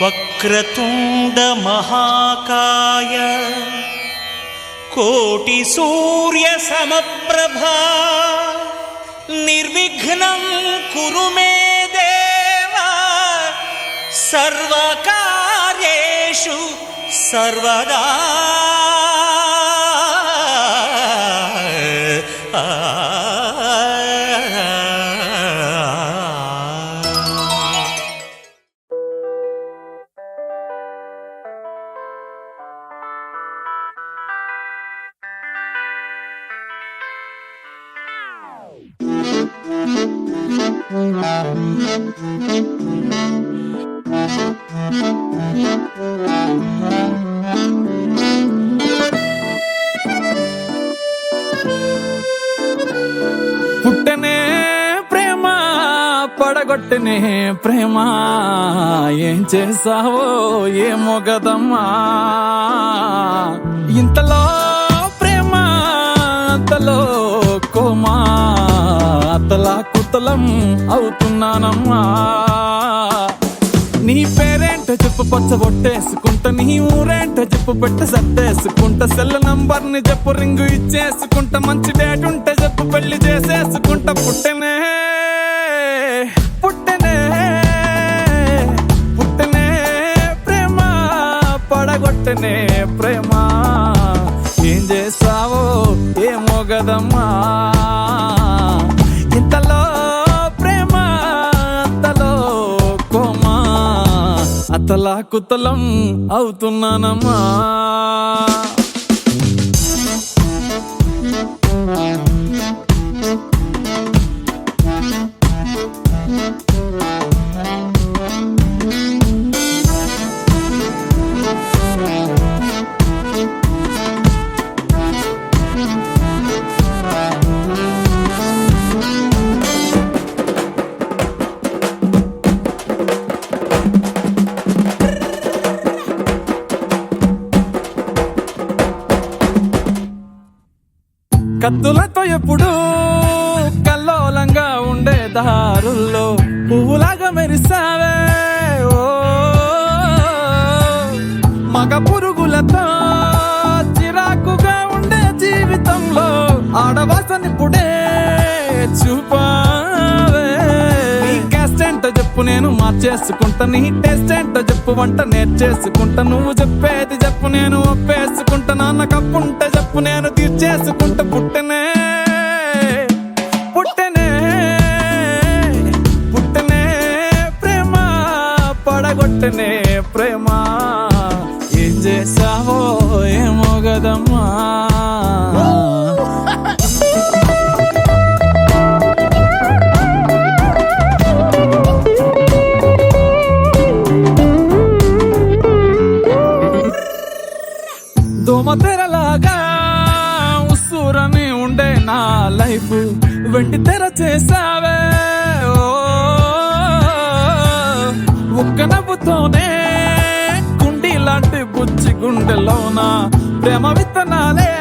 వక్రతుండ మహాకాయ కోటి సూర్య సమప్రభా నిర్విఘ్నం కురు మే దేవా సర్వకార్యేషు సర్వదా. పుట్టనే ప్రేమ పడగొట్టనే ప్రేమ, ఏం చేసావో ఏమో గదమ్మా. ఇంతలో ప్రేమ అంతలో కోమా, అతలా కుతలం అవుతున్నానమ్మా. నీ పేరేంటో చెప్పు పచ్చ బొట్టేసుకుంటా, నీ ఊరేంటో చెప్పు పెట్ట సర్దేసుకుంటా, సెల్ నంబర్ ని చెప్పు రింగు ఇచ్చేసుకుంటా, మంచి డేట్ ఉంటే చెప్పు పెళ్లి చేసేసుకుంటా. పుట్టనే పుట్టనే పుట్టనే ప్రేమ పడగొట్టనే ప్రేమ, ఏం చేసావో ఏమో గదమ్మా. ఇంతలో ప్రేమ అంతలో కోమా, అతలా కుతలం అవుతున్నానమ్మా. కత్తులతో ఎప్పుడు కల్లోలంగా ఉండే దారుల్లో పువ్వులాగా మెరిసావే, ఓ మగ పురుగులతో చిరాకుగా ఉండే జీవితంలో ఆడవాసనిప్పుడే చూపావే. నీ క్యాస్ట్ ఏంటో చెప్పు నేను మార్చేసుకుంటా, నీ టేస్ట్ ఏంటో చెప్పు వంట నేర్చేసుకుంటా, నువ్వు చెప్పేది చెప్పు నేను ఒప్పేసుకుంటా, నాన్న కప్పుంటే చెప్పు నేను తీర్చేసుకుంటా. పుట్టనే పుట్టనే పుట్టనే ప్రేమ పడగొట్టనే ప్రేమ, ఏం చేసావో ఏమో గదమ్మా. దోమతెరలాగా ఉస్సూరని ఉండే నా లైఫ్ వెండి తెర చేసావే, ఒక్క నవ్వుతోనే కుండి లాంటి బుజ్జి గుండెలోన ప్రేమ విత్తనాలే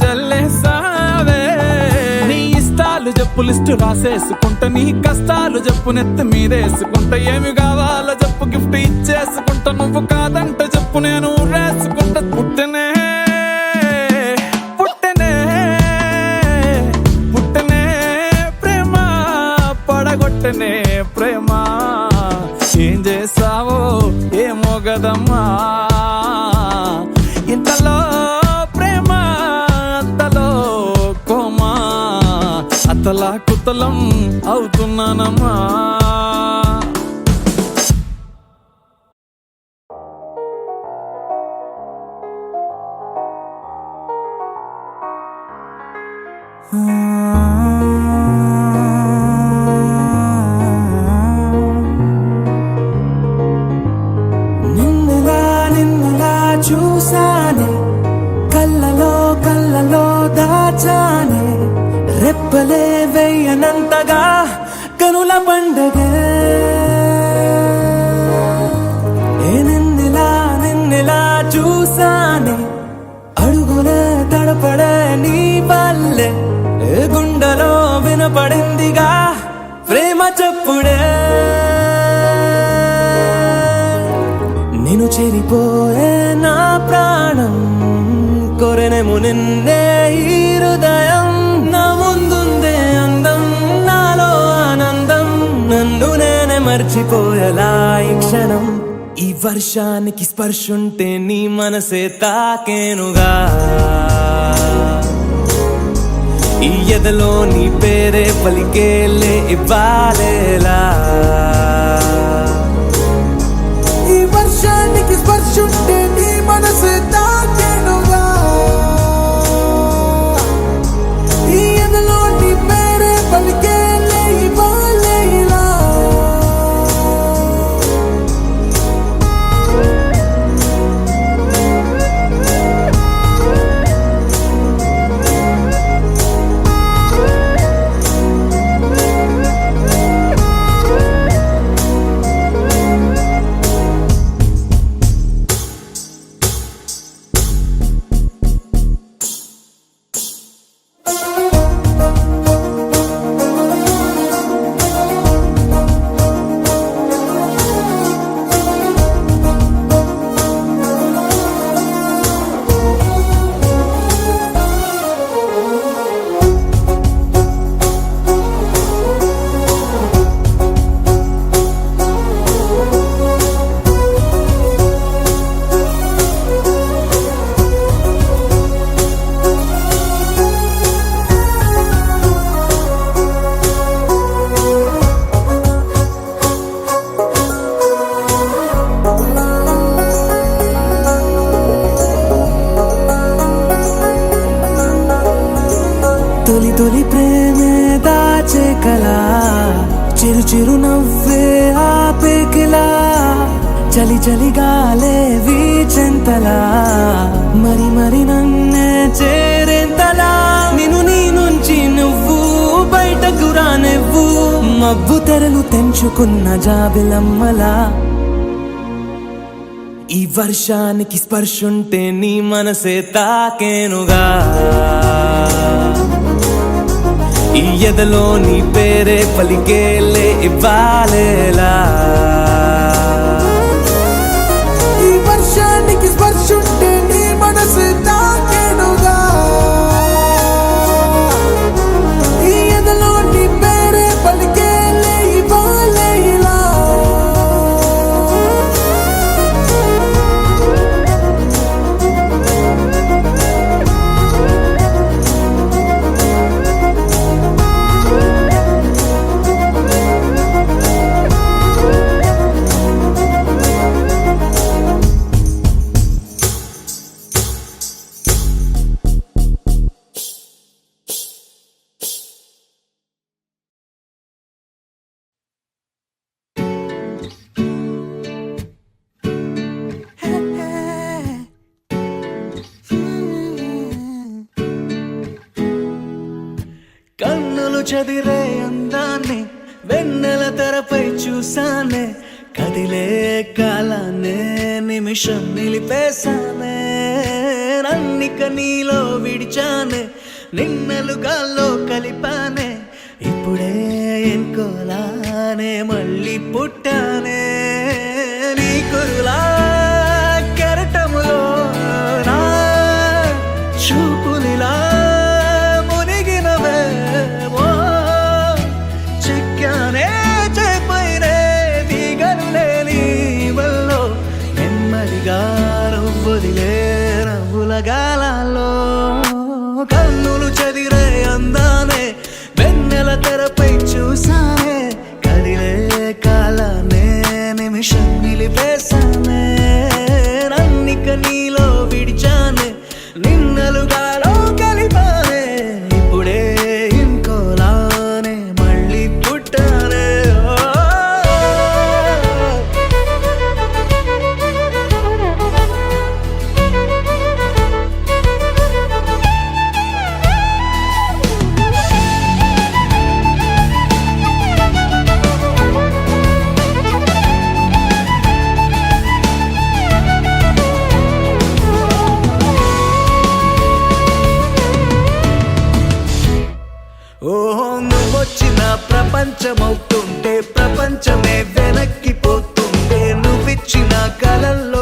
చల్లేసావే. నీ ఇష్టాలు చెప్పు లిస్టు రాసేసుకుంటా, నీ కష్టాలు చెప్పు నెత్తి మీదేసుకుంటా, ఏమి కావాలో చెప్పు గిఫ్ట్ ఇచ్చేసుకుంటా, నువ్వు కాదంటే చెప్పు నేను రేసుకుంటా. పుట్టనే పుట్టనే పుట్టనే ప్రేమ పడగొట్టనే ప్రేమ, ఏం చేసావో ఏమో గదమ్మా. ఇంతలో ప్రేమ అంతలో కోమా, అతలా కుతలం అవుతున్నానమ్మా. నిన్నలా చూసానే, కళ్ళలో కళ్ళలో దాచానే, రెప్పలే వెయ్యనంతగా కనుల పండగే. నిన్నలా చూసానే, అడుగులే తడపడే నీ వల్లే, గుండెలో వినపడిందిగా ప్రేమ చప్పుడే. నేను చెరిపోయే నా ప్రాణం కొరెనేమో నిన్నే ఈ హృదయం నా ముందుందే అందం నాలో ఆనందం నన్ను నేనే మర్చిపోయేలా ఈ క్షణం ఈ వర్షానికి స్పర్శుంటే నీ మనసే తాకేనుగా ఈ ఎదలో నీ పేరే పలికేలే ఇవ్వాలేలా ఈ వర్షానికి స్పర్శుంటే నీ మనసే తాకేనుగా ఈ ఎదలో నీ పేరే పలికేలే ఇవ్వాలేలా తొలి తొలి ప్రేమే దాచే కలా చిరు చిరు నవ్వే ఆపే కిలా చలి చలి గాలే వీచెంతలా మరి మరి నన్నే చేరేంతలా నిన్ను నీ నుంచి నువ్వు బయటకు రానివ్వు మబ్బు తెరలు తెంచుకున్న జాబిలమ్మలా ఈ వర్షానికి స్పర్శుంటే నీ మనసే తాకేనుగా ఈ ఎదలో నీ పేరే పలికేలే ఇవ్వాలేలా ఈ వర్షానికి స్పర్శుంటే నీ మనసు తాకేనుగా ఈ ఎదలో నీ పేరే పలికేలే ఇవ్వాలేలా కన్నులు చదిరే అందాన్ని వెన్నెల తెరపై చూసానే కదిలే కాలాన్నే నిమిషం నిలిపేశానే నన్నిక నీలో విడిచానే నిన్నలుగాల్లో కలిపానే ఇప్పుడే ఎన్కోలానే మళ్ళీ పుట్టానే నీ కురులా కెరటములో నా చూపులిలా గాలాల్లో కన్నులు చదిరే అందానే వెన్నెల తెరపై చూసానే కదిలే కాలానే నిమిషం నిలిపేశానే నన్నిక నీలో విడిచానే నిన్నలుగాలో కలిపానే ఇప్పుడే ఇంకోలానే మళ్ళీ పుట్టానే నువ్వొచ్చిన ప్రపంచమవుతుంటే ప్రపంచమే వెనక్కిపోతుంటే నువ్విచ్చిన కలల్లో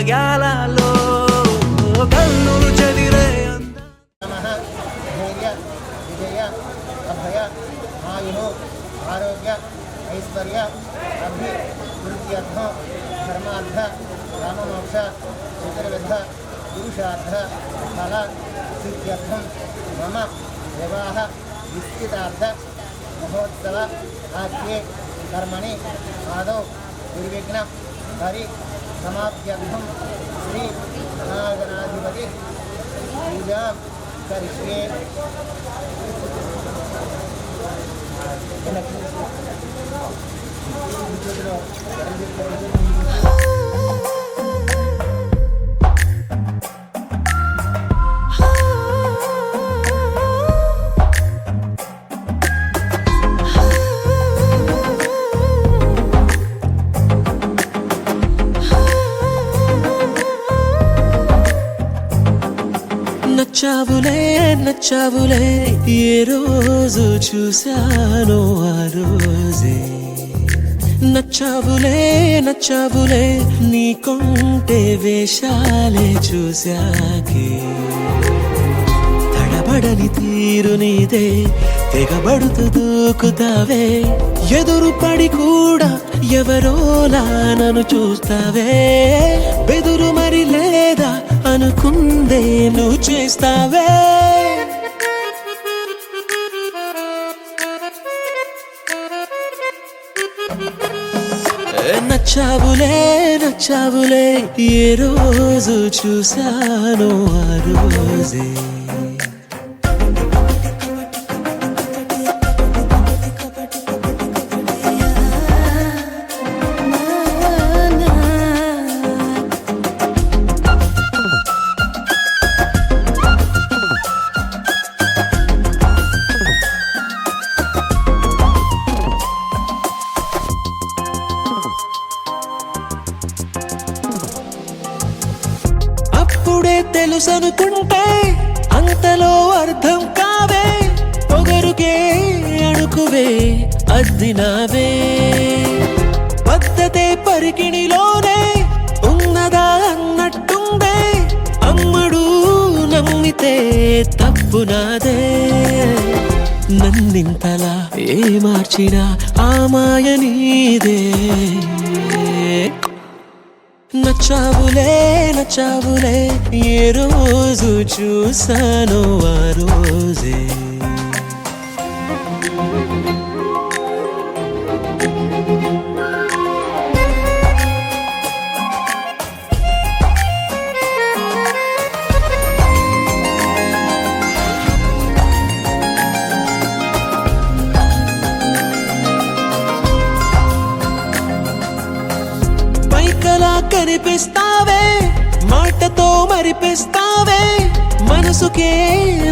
గాలాలో కన్నులు చెదిరే నమః ధైర్య విజయ అభయ ఆయుః ఆరోగ్య ఐశ్వర్య అభివృద్ధ్యర్థం ధర్మార్థ కామమోక్ష చతుర్విధ పురుషార్థ ఫల సిద్ధ్యర్థం మమ వివాహ విస్తృతార్థ మహోత్సవ ఆద్యే కర్మణి ఆదౌ నిర్విఘ్న హరి సమాప్త్యర్థం శ్రీ మహాగణాధిపతి పూజా కరిష్యే. నచ్చావులే నచ్చావులే ఏ రోజు చూశానో ఆ రోజే నచ్చావులే నచ్చావులే నీకుంటే వేషాలే చూశాకే తడబడని తీరు నీదే తెగబడుతూ దూకుతావే ఎదురు పడి కూడా ఎవరోలా నన్ను చూస్తావే బెదురు మరి లేదా అనుకుందే నువ్వు చేస్తావే నచ్చావులే నచ్చావులే ఏ రోజు చూశానో ఆ రోజే అప్పుడే తెలుసనుకుంటే అంతలో అర్థం కావే పొగరుకే అణుకువే అద్దినావే పద్ధతే పరికిణిలోనే ఉన్నదా అన్నట్టుందే అమ్మడు నమ్మితే తప్పు నాదే నన్నింతలా ఏ మార్చినా ఆ మాయ నీదే నచ్చావులే నచ్చావులే ఏ రోజు చూశానో ఆ రోజే పైకలా కనిపిస్తావే మాటతో మరిపిస్తావే మనసుకే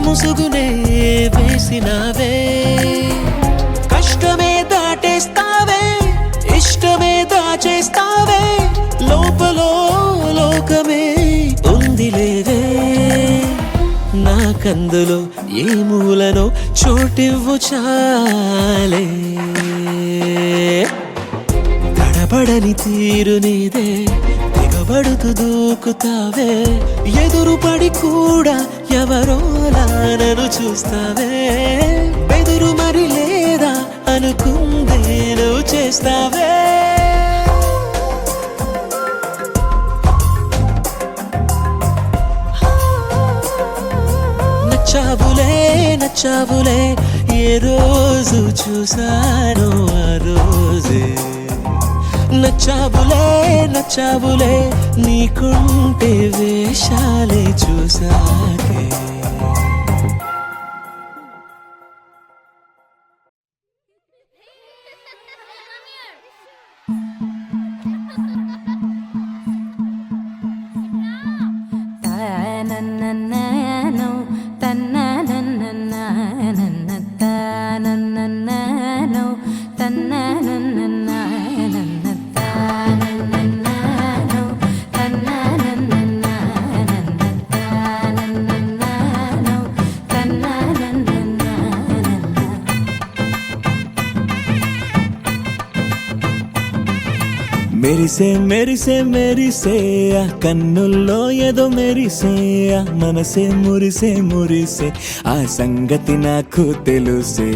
ముసుగునే వేసినావే కష్టమే దాటేస్తావే ఇష్టమే దాచేస్తావే లోపలో లోకమే ఉంది లేవే నాకందులో ఏ మూలనో చోటివ్వు చాలే తడబడని తీరు నీదే తెగబడుతూ దూకుతావే ఎదురు పడి కూడా ఎవరోలా నన్ను చూస్తావే బెదురు మరి లేదా అనుకుందే నువ్వు చేస్తావే నచ్చావులే నచ్చావులే ఏ రోజు చూశానో ఆ రోజే నచ్చావులే నచ్చావులే నీకుంటే వేషాలే చూసాకే మెరిసే మెరిసే మెరిసే ఆ కన్నుల్లో ఏదో మెరిసే ఆ మనసే మురిసే మురిసే ఆ సంగతి నాకు తెలుసే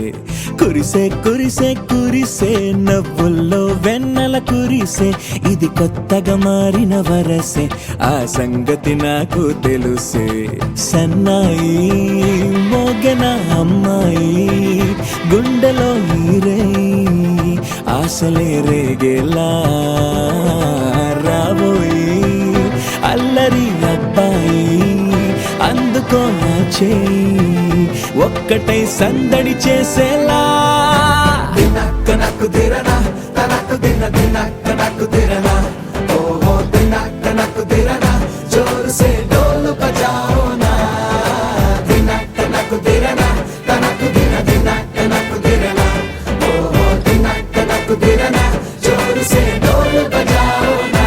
కురిసే కురిసే కురిసే నవ్వుల్లో వెన్నెల కురిసే ఇది కొత్తగా మారిన వరసే ఆ సంగతి నాకు తెలుసే సన్నాయి మోగన అమ్మాయి గుండెలో ఈరే ఆశలే రేగేలా రాబోయి అల్లరి అబ్బాయి అందుకో నా చేయి ఒక్కటై సందడి చేసేలా దినక్క నక్కు దిరనా తనకు దిన దినక్క నక్కు దిరనా ఓహో దినక్క నక్కు దిరనా జోరు సే డోలు బజాओ నా దినక్క నక్కు దిరనా తనకు దిన దినక్క నక్కు దిరనా ఓహో దినక్క నక్కు దిరనా జోరు సే డోలు బజాओ నా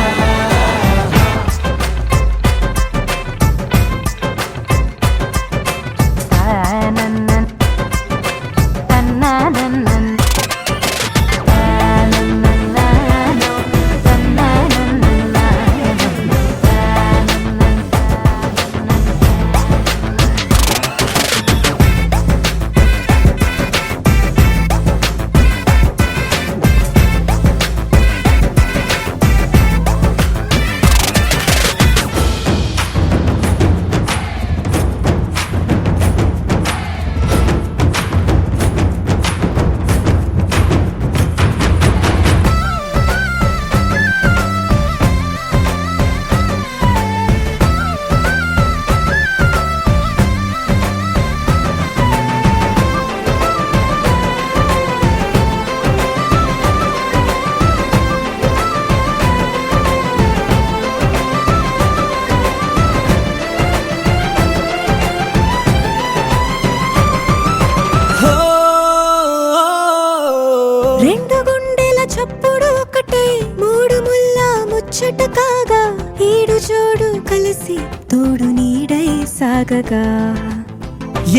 రెండు గుండెల చప్పుడు ఒకటే మూడు ముల్ల ముచ్చట కాగా ఏడు జోడు కలిసి తోడు నీడై సాగగా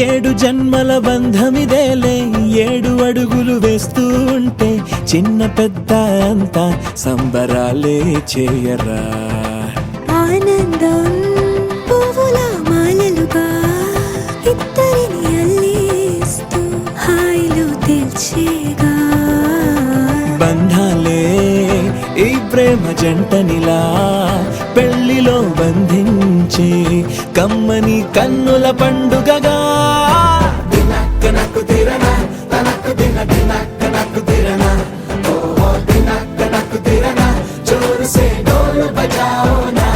ఏడు జన్మల బంధమిదేలే ఏడు అడుగులు వేస్తూ ఉంటే చిన్న పెద్ద అంతా సంబరాలే చేయరా ఆనందం పువ్వుల మాలలుగా ఇద్దరిని అల్లేస్తూ హాయిలో తేల్చేగా బంధాలే ఈ ప్రేమ జంటనిలా పెళ్లిలో బంధించే కమ్మని కన్నుల పండుగగా దినక్క నక్కు దిరనా తనకు దిన దినక్క నక్కు దిరనా ఓహో దినక్క నక్కు దిరనా జోరు సే డోలు బజాओ నా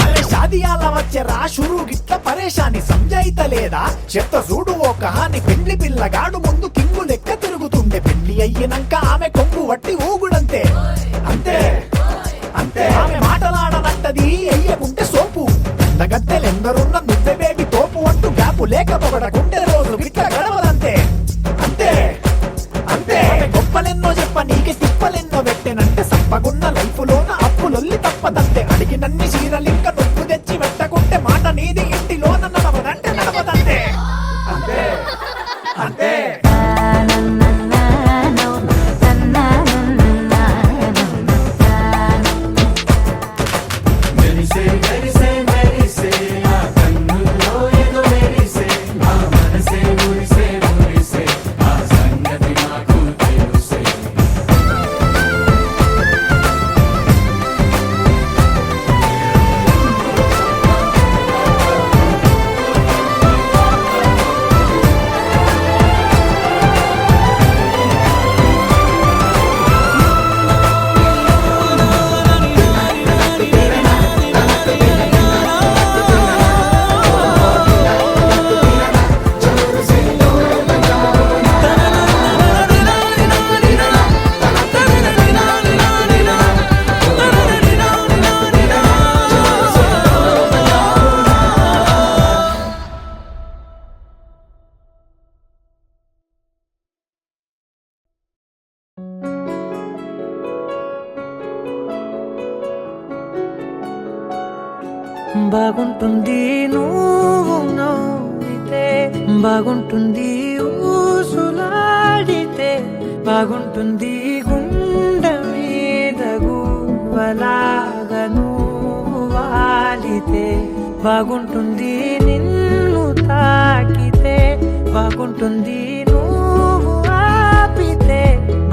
అరే షాదియాల వచ్చెరా షురు గిట్ల పరేషాని సంజాయితలేదా చెత్త చూడు ఓ కహాని పెండ్లి పిల్లగాడు ముందు కింగు లెక్క తిరుగుతుండే పెళ్లి అయ్యినంక ఆమె కొంగు వట్టి ఊగుడంతే అంతే అంతే ఆమె మాటలాడనంటది అయ్యకుంటే సోపు గద్దెలెందరున్న నువ్వే బేబీ తోపు అంటూ గ్యాపు లేక పొగడకుంటే రోజు గిట్ల గడవదంతే అంతే అంతే ఆమె గొప్పలెన్నో చెప్ప నీకే తిప్పలెన్నో పెట్టెనంటే సప్పగున్న లైఫ్ లోన అప్పులొల్లి తప్పదంతే అడిగినన్ని చీరలింక నొప్పు తెచ్చి పెట్టకుంటే మాట నీది ఇంటిలోన నడవదంటే నడవదంతే అంతే అంతే బాగుంటుంది నువ్వు నవ్వితే బాగుంటుంది ఊసులా బాగుంటుంది గుండె మీద గువ్వలాగా నువ్వు వాలితే బాగుంటుంది నిన్ను తాకితే బాగుంటుంది నువ్వు ఆపితే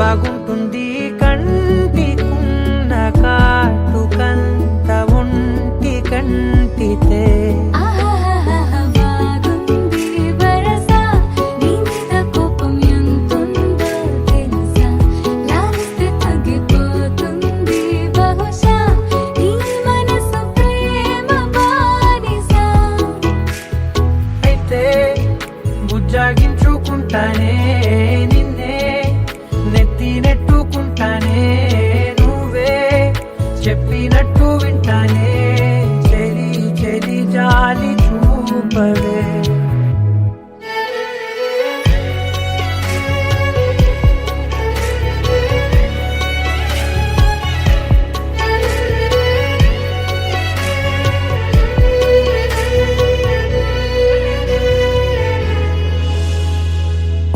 బాగుంటుంది కంటికున్న కాటుకంత ఒంటి కంటితే జాగించుకుంటానే నిన్నే నెత్తి నెట్టుకుంటానే నువ్వే చెప్పినట్టు వింటానే చెలి చెలి జాలి చూపవే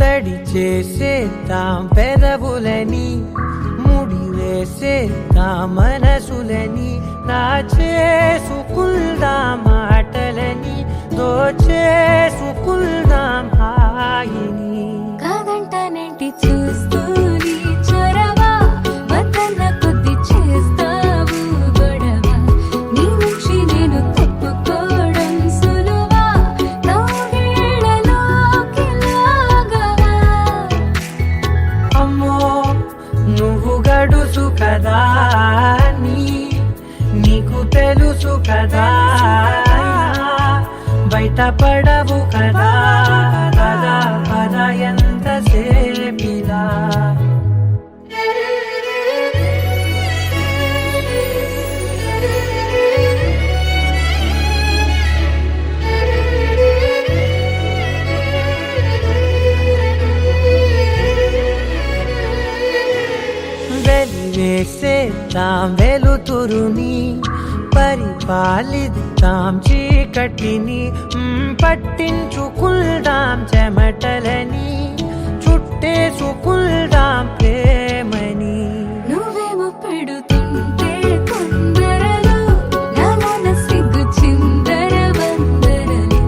తడి చేసేద్దాం పెదవులని ముడి వేసేద్దాం మనసులని చేసుకుందాం మాటలని దోచేసుకుందాం హాయిని కాదంటానేంటి చూస్తూని చొరవా వద్దన్న కొద్ది చేస్తావు గొడవ నీ నుంచి నేను తప్పుకోవడం సులువా నవ్వేళ్ళలోకి లాగవా అమ్మో నువ్వు గడుసు కదా నీకు తెలుసు కదా బయట పడవు కదా కదా పద ఎంత సేపిలా వెలివేసేద్దాం వెలుతురుని పరిపాలిద్దాం చీకటిని పట్టించుకుందాం చెమటలని చుట్టేసుకుందాం ప్రేమని నువ్వేమో పెడుతుంటే కొందరలు నాలోన సిగ్గు చిందర వందరలు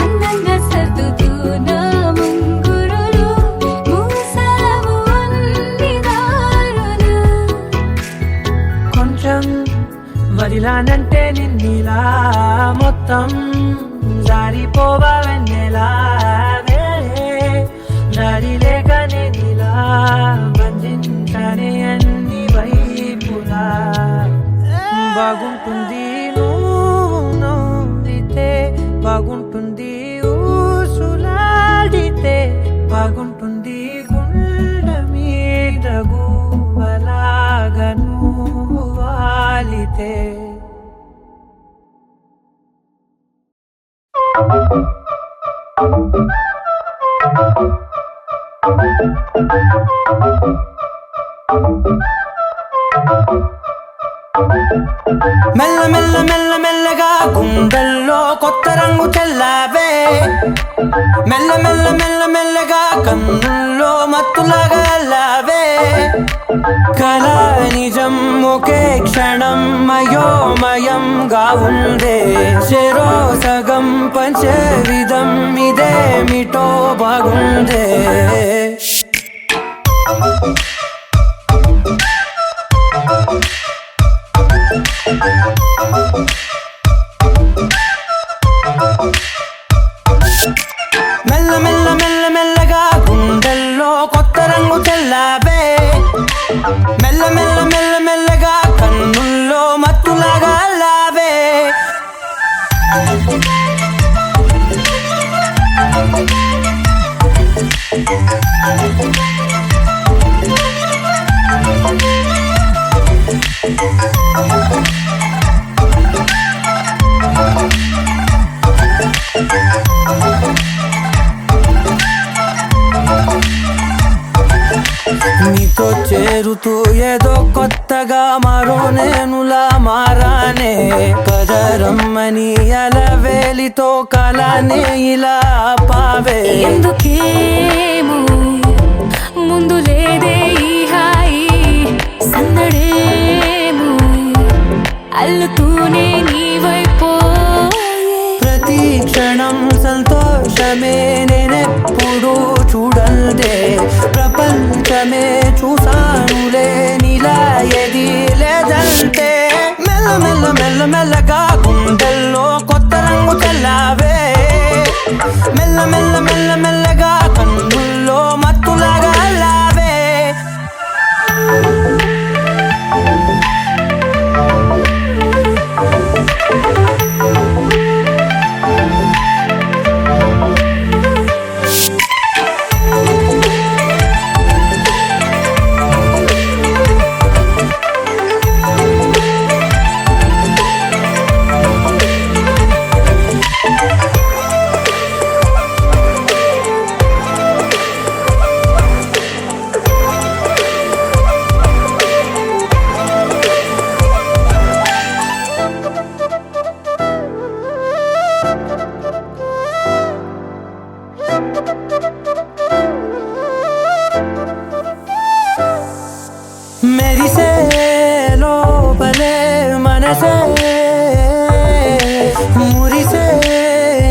అందంగా సర్దుతూ నా ముంగురులు మూసావు అన్ని దారులు కొంచెం వదిలానంటే నిన్నిలా మొత్తం జారిపోవా వెన్నెలా దారి లేక నేనిలా బంధించనే అన్ని వైపులా బాగుంటుంది నువ్వు నవ్వితే బాగుంటుంది ఊసులాడితే బాగుంటుంది గుండె మీద గువ్వలాగా నువ్వు వాలితే మెల్ల మెల్ల మెల్ల మెల్లగా గుండెల్లో కొత్త రంగు చల్లావే మెల్ల మెల్ల మెల్ల మెల్లగా కన్నుల్లో మత్తులాగా అల్లావే కళ నిజం ఒకే క్షణం మయోమయంగా ఉందే చెరో సగం పంచే విధం ఇదేమిటో బాగుందే మెల్ల మెల్ల మెల్ల మెల్లగా గుండెల్లో కొత్త రంగు చల్లావే మెల్ల మెల్ల మెల్ల మెల్లగా కన్నుల్లో మత్తులాగా అల్లావే నీతో చేరుతూ ఏదో కొత్తగా మరో నేనులా మారానే కదరమ్మని అలవేలితో కలానే ఇలా పావే ఎందుకేమో ముందు లేదే దూరమే చూసానులే నీలా ఏది లేదంటే మెల్ల మెల్ల మెల్ల మెల్లగా గుండెల్లో కొత్త రంగు చల్లావే మెల్ల మెల్ల మెల్ల మెల్లగా కన్నుల్లో మత్తులాగా అల్లావే మెరిసే లోపలే మనసే మురిసే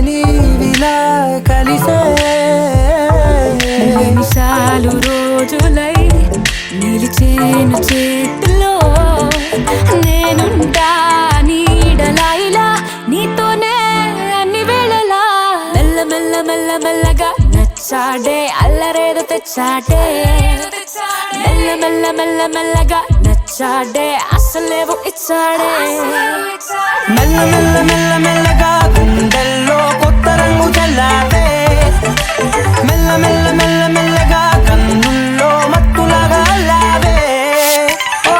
నీవిలా కలిసే నిమిషాలు రోజులై నిలిచేను చేతిలో నేనుంటా నీడలా ఇలా నీతోనే అన్ని వేళలా మెల్ల మెల్ల మెల్ల మెల్లగా నచ్చాడే అల్లరేదో తెచ్చాడే మెల్ల మెల్ల మెల్ల మెల్లగా నచ్చాడే అసలేవో ఇచ్చాడే మెల్ల మెల్ల మెల్ల మెల్లగా గుండెల్లో కొత్త రంగు చల్లావే మెల్ల మెల్ల మెల్ల మెల్లగా కన్నుల్లో మత్తులాగా అల్లావే ఓ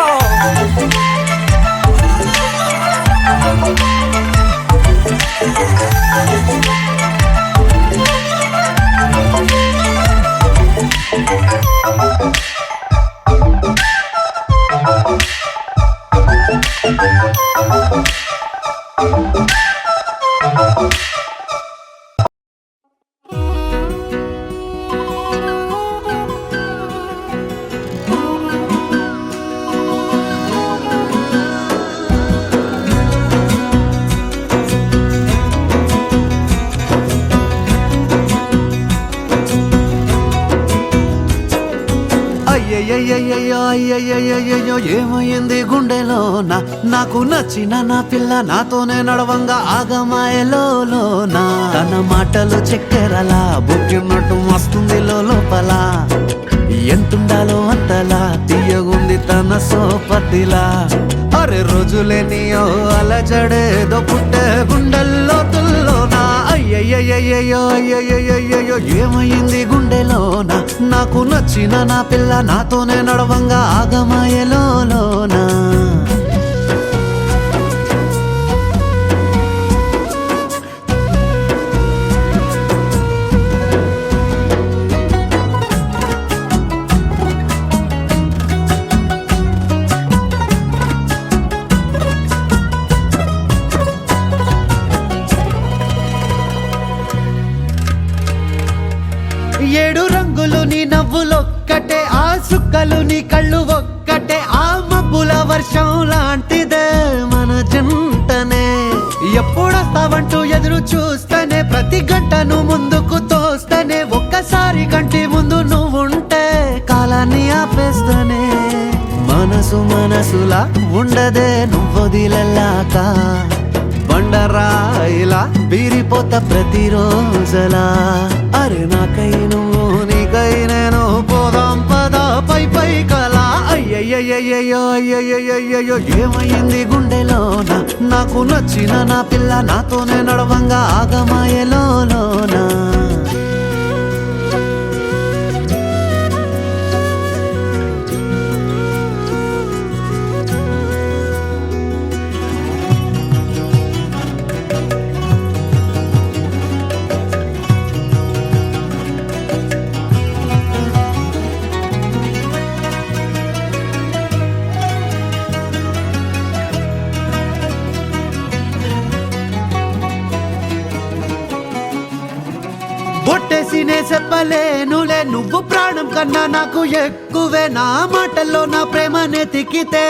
అయ్యయ్యయ్యయ్యో అయ్యయ్యయ్యయ్యో ఏమైంది గుండెలోన నాకు నచ్చిన నా పిల్ల నాతోనే నడవంగా ఆగమాయలోన తన మాటలు చక్కెరలా బుక్కినట్టు వస్తుంది లోపల ఎంతుండాలో అంతలా తీయగుంది తన సోపతిలా అరే రోజులేనియో అలజడేదో పుట్టే గుండెల్లో తుల్లోనా అయ్యయ్యయ్యయ్యో అయ్యయ్యయ్యయ్యో ఏమైంది గుండెలోన నాకు నచ్చిన నా పిల్ల నాతోనే నడవంగా ఆగమాయలోనా ఏడు రంగులు నీ నవ్వులొక్కటే ఆ సుక్కలు నీ కళ్ళు ఒక్కటే ఆ మబ్బుల వర్షం లాంటిదే మన జంటనే ఎప్పుడొస్తావంటూ ఎదురు చూస్తేనే ప్రతి గంటను ముందుకు తోస్తేనే ఒక్కసారి కంటి ముందు నువ్వుంటే కాలాన్ని ఆపేస్తేనే మనసు మనసులా ఉండదే నువ్వొదిలెల్లాక బండరాయిలా బీరిపోత ప్రతిరోజలా అరే నాకై నువ్వు నీకై నేను పోదాం పద పై పై కలా అయ్యయ్యయ్యయ్యో అయ్యయ్యయ్యయ్యో ఏమైంది గుండెలోన నాకు నచ్చిన నా పిల్ల నాతోనే నడవంగా ఆగమాయలోనా బొట్టేసినే చెప్పలేనులే నువ్వు ప్రాణం కన్నా నాకు ఎక్కువే నా మాటల్లో నా ప్రేమనే తిక్కితే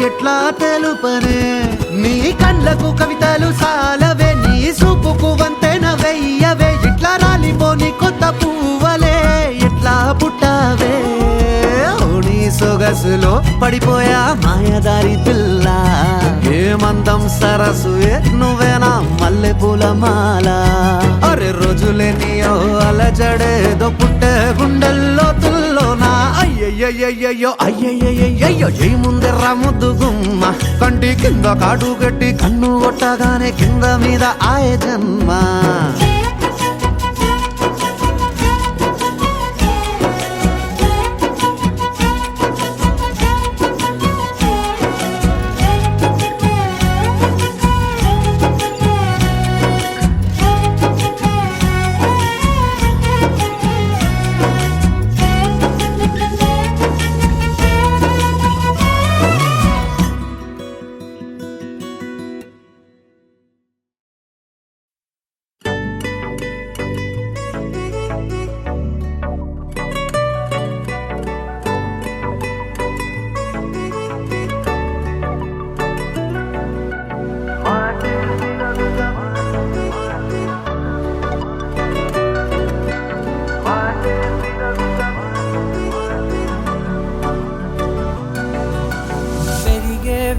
ఎట్లా తెలుపనే నీ కళ్ళకు కవితలు సాలవే నీ చూపుకు వంతెన వెయ్యవే ఇట్లా రాలిపోని కొత్త పువ్వలే ఎట్లా పుట్టావే వయసులో పడిపోయా మాయదారి పిల్ల ఏమందం సరసు నువ్వేనా మల్లె పూల మాల అరే రోజులే నీయో అలజడేదో పుట్టే గుండెల్లో తుల్లోనా అయ్యయ్యయ్యో అయ్యయ్యయ్యో ఏ ముందెర్ర ముద్దు గుమ్మ కంటి కింద కాటు గట్టి కన్ను కొట్టగానే కింద మీద ఆయ జన్మ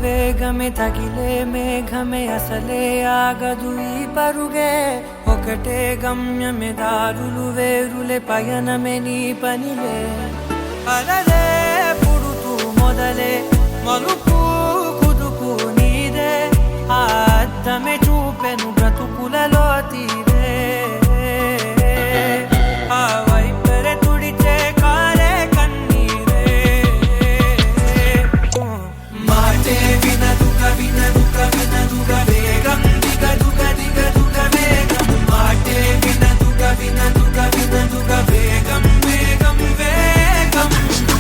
వేగమే తగిలే మేఘమే అసలే ఆగదు ఈ పరుగే ఒకటే గమ్యమే దారులు వేరులే పయనమే నీ పనిలే అలలే పుడుతూ మొదలే మలుపు కుదుపు నీదే ఆ అద్దమే చూపెను బ్రతుకులలో తీరే ఆ వైపరే తుడిచే కారే కన్నీరే మాటే వినదుగ వినదుగ వినదుగ వేగం దిగదుగ దిగదుగ వేగం మాటే వినదుగ వినదుగ వినదుగ వేగం వేగం వేగం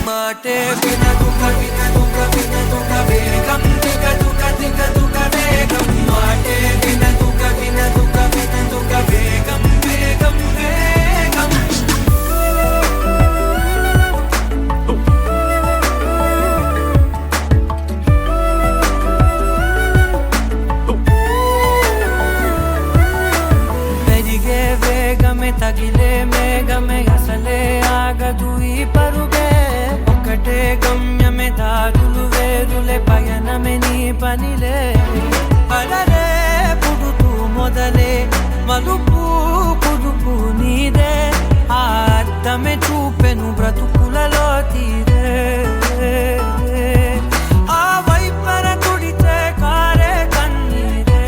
మాటే వినదుగ వినదుగ వినదుగ వేగం దిగదుగ దిగదుగ వేగం మాటే వినదుగ వినదుగ వినదుగ వేగం వేగం వేగం పెరిగే వేగమే తగిలే మేఘమే అసలే ఆగదు ఈ పరుగే ఒకటే గమ్యమే దారులు వేరులే పయనమే నీ పనిలే అలలే పుడుతూ మొదలే మలుపు కుదుపు నీదే ఆ అద్దమే చూపెను బ్రతుకులలో తీరే ఆ వైపర తుడిచే కారే కన్నీరే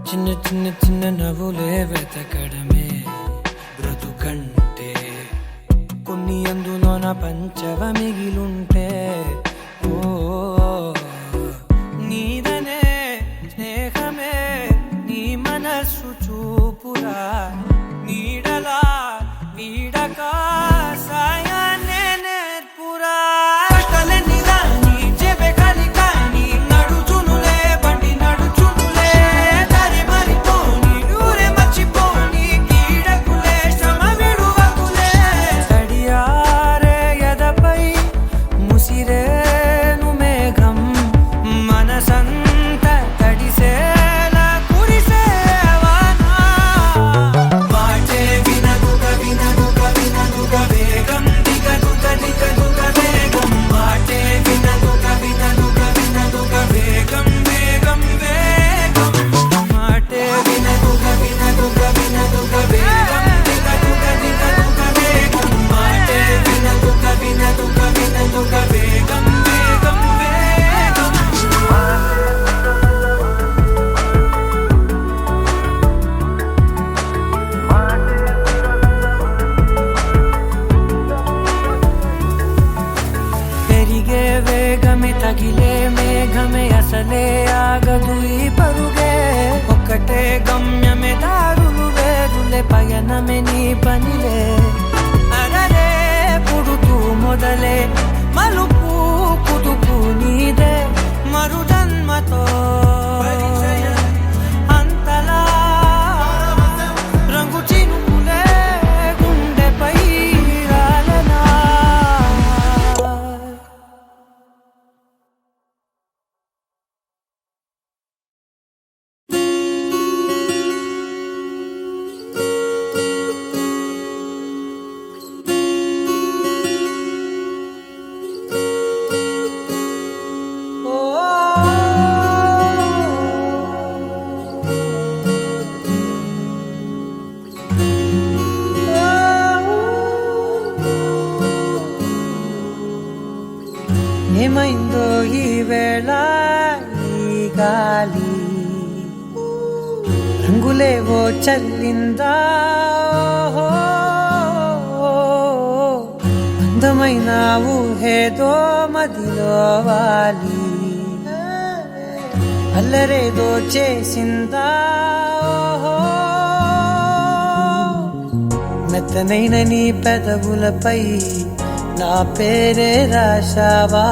చిన్న చిన్న చిన్న నవ్వులే వెతకడమే బ్రతుకంటే కొన్ని అందులోన పంచవ మిగిలుంటే ఓ నీదనే స్నేహమే నీ మనస్సు చూపురా నీడలా వీడక సాయాన్నే నేర్పురా కష్టలన్నీ రాని చెబె కలికాని నడుచునులే బండి నడుచునులే దారి మరిపోని ఊరే మర్చిపోని కీడకులే శ్రమ విడువకులే తడియారే ఎదపై ముసిరేను మేఘం మనసంత తడిసేలా కురిసేవానా మాటే వినదుగ వినదుగ వినదుగ వేగం దిగదుగ దిగదుగ వేగం మాటే వినదుగ వినదుగ వినదుగ వేగం వేగం వేగం మాటే వినదుగ వినదుగ వినదుగ వేగం దిగదుగ దిగదుగ వేగం మాటే వినదుగ వినదుగ వినదుగ వేగం వేగం వేగం పెరిగే వేగమే తగిలే మేఘమే అసలే ఆగదు ఈ పరుగే ఒకటే గమ్యం పయనమే నీ పనిలే అరరే పుడుతూ మొదలే మలుపు కుదుపు నీదే మరు జన్మతో అంతలా రంగు చినుకులే గుండెపై రాలనా ఏమైందో ఈ వేళ ఈ గాలి రంగులేవో చల్లిందా అందమైన ఊహేదో మదిలో వాలి అల్లరేదో చేసిందా మెత్తనైన నీ పెదవులపై నా పేరే రాశావా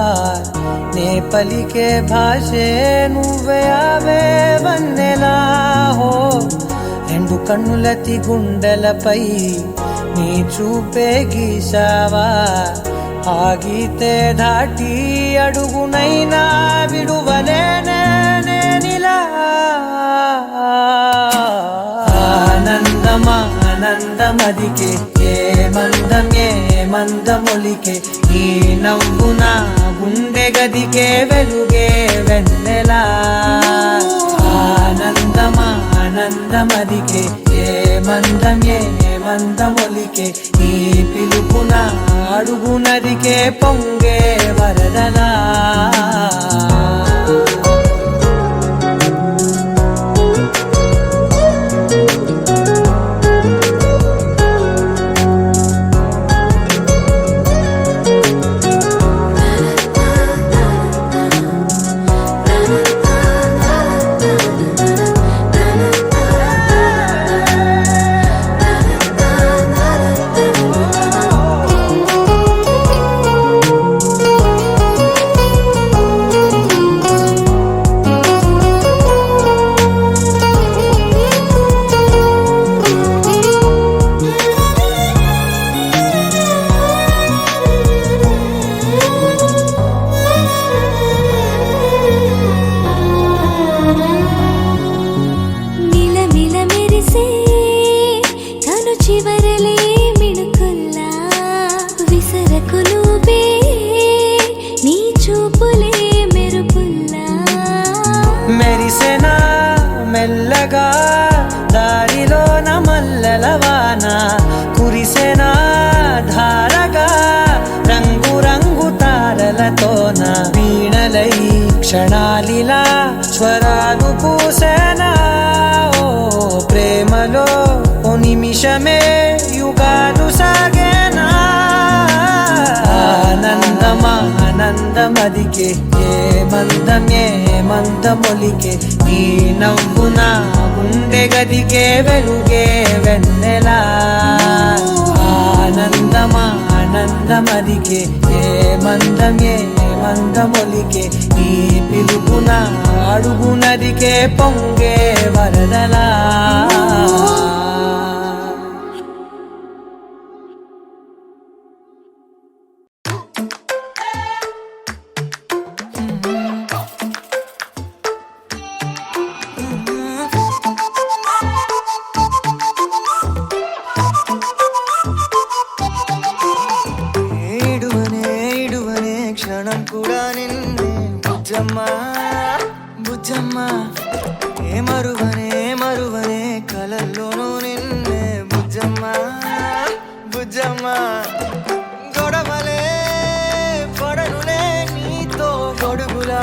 నే పలికే భాషే నువ్వే అవే వన్నెలా హో రెండు కన్నులతి గుండెలపై నీ చూపే గీశావా ఆగితే దాటి అడుగునైనా విడువలేనే నేనిలా ఆనందమా ఆనందమదికే ఏ మందమొలికే ఈ నవ్వున గుండె గదికే వెలుగే వెన్నెలా ఆనందమా ఆనందమదికే ఏ మందమొలికే ఈ పిలుపున అడుగునదికే పొంగే వరదలా మెల్లగా దారిలో నమల్లలవాన కురిసెనా ధారగా రంగు రంగు తారలతోన వీణలై క్షణాలిలా స్వరాలు పూసెనా ఓ ప్రేమలో ఓ నిమిషమే యుగాలు సాగేనా ఆనందమా ఆనందమదికే ఏ మందమొలికే నీ నవ్వున గుండె గదికే వెలుగే వెన్నెలా ఆనందమా ఆనందమదికే ఏ మందమొలికే నీ పిలుపున అడుగునదికే పొంగే వరదలా క్షణం కూడా నిన్నే బుజ్జమ్మ ఏ మరువనే కలల్లోనూ నిన్నే బుజ్జమ్మ గొడవలే పడనులే నీతో గొడుగులా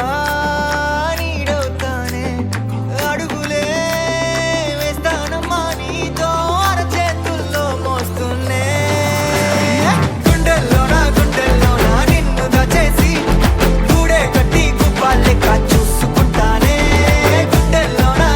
నీడవుతానే అడుగులే వేస్తానమ్మా నీతో అరచేతుల్లో మోస్తున్నే గుండెల్లోనా నిన్ను దచేసి గూడే కట్టి గుప్పాలెక్క చూసుకుంటానే గుండెల్లోనా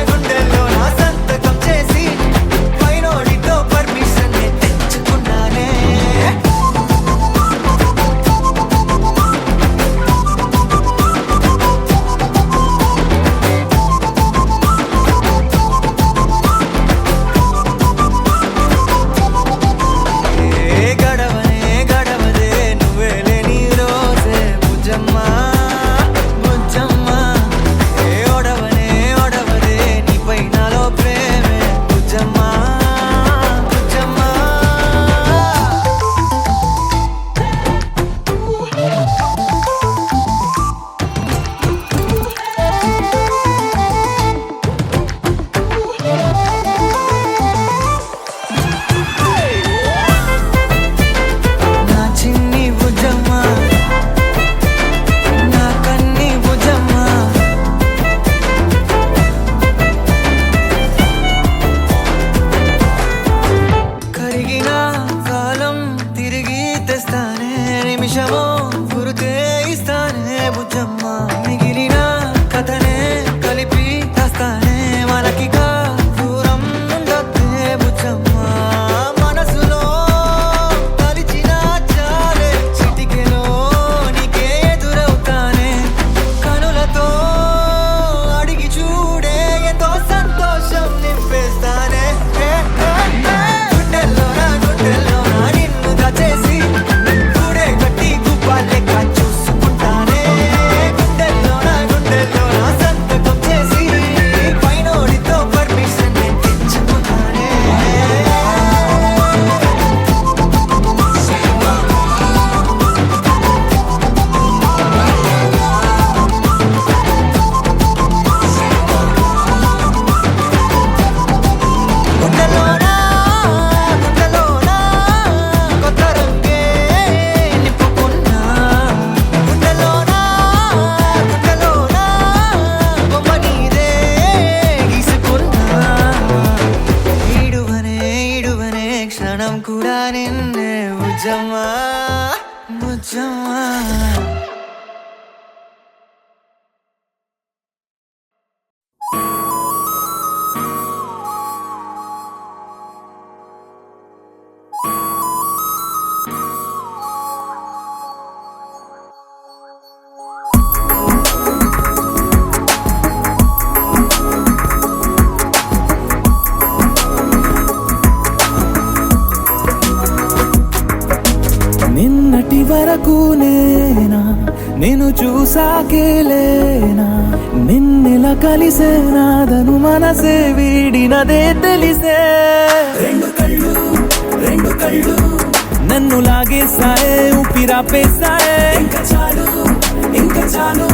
నేను చూసాకేలేనా నిన్నెలా కలిసేనాదను మనసే వీడినదే తెలిసే రెండు కళ్ళు నన్ను లాగేసాయే ఊపిరాపేసాయే ఇంకా చాలు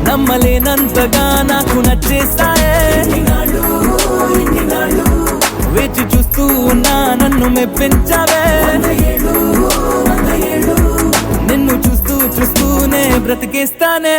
నమ్మలేనంతగా నాకు నచ్చేసాయే వేచి చూస్తూ ఉన్నా నన్ను మెప్పించావే నిన్ను చూస్తూనే బ్రతికేస్తానే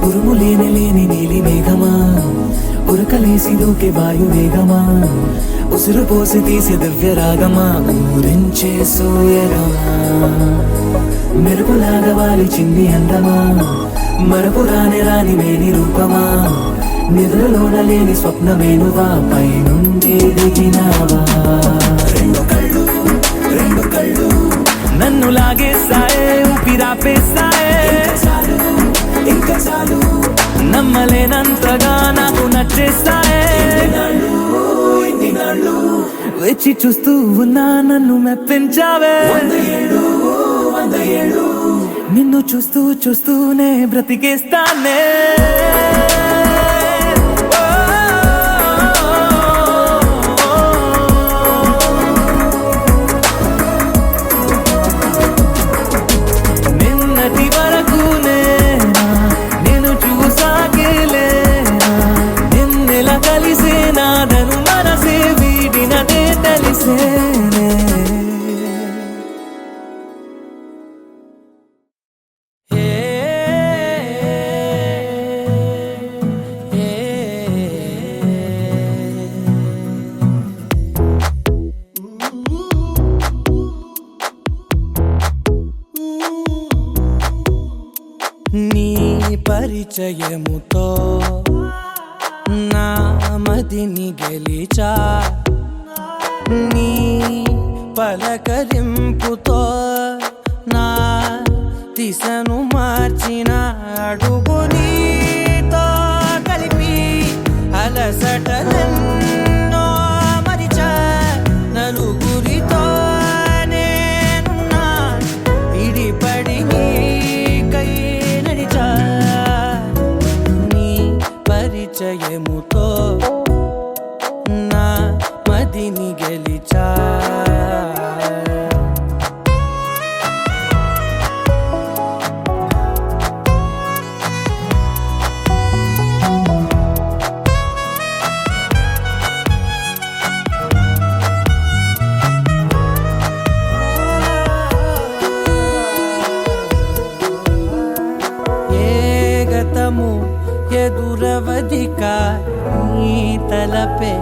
ఉరుము లేని నీలి మేఘమా ఉరకలేసి దూకే వాయు వేగమా ఉసురు పోసి తీసి దివ్య రాగమా ఊరించే సూయగమా మెరుపులాగా వాలి చింది అందమా మరపు రాని మేని రూపమా నిద్రలోన లేని స్వప్నమేనువా పై నుండి దిగినావా రెండు కళ్ళు నన్ను లాగేసాయే ఊపిరాపేసాయే ఇంకా చాలు నమ్మలేనంతగా నాకు నచ్చేసాయే వేచి చూస్తూ ఉన్నా నన్ను మెప్పించావే నిన్ను చూస్తూనే బ్రతికేస్తానే నిన్నటి వరకు నేను చూసాకేలేనా నిన్నెలా కలిసేనాదను మనసే వీడినదే తెలిసేనే నీ పరిచయముతో నా మదిని గెలిచా నీ పలకరింపుతో నా దిశను మార్చిన అడుగు నీతో కలిపి అలసటలెన్నో మరిచా నలుగురితో నేనున్నా ఇడిపడి నీకై నడిచా నీ పరిచయముతో నా మదిని గెలిచా ఏ గతము ఎదురవధిక నీ తలపే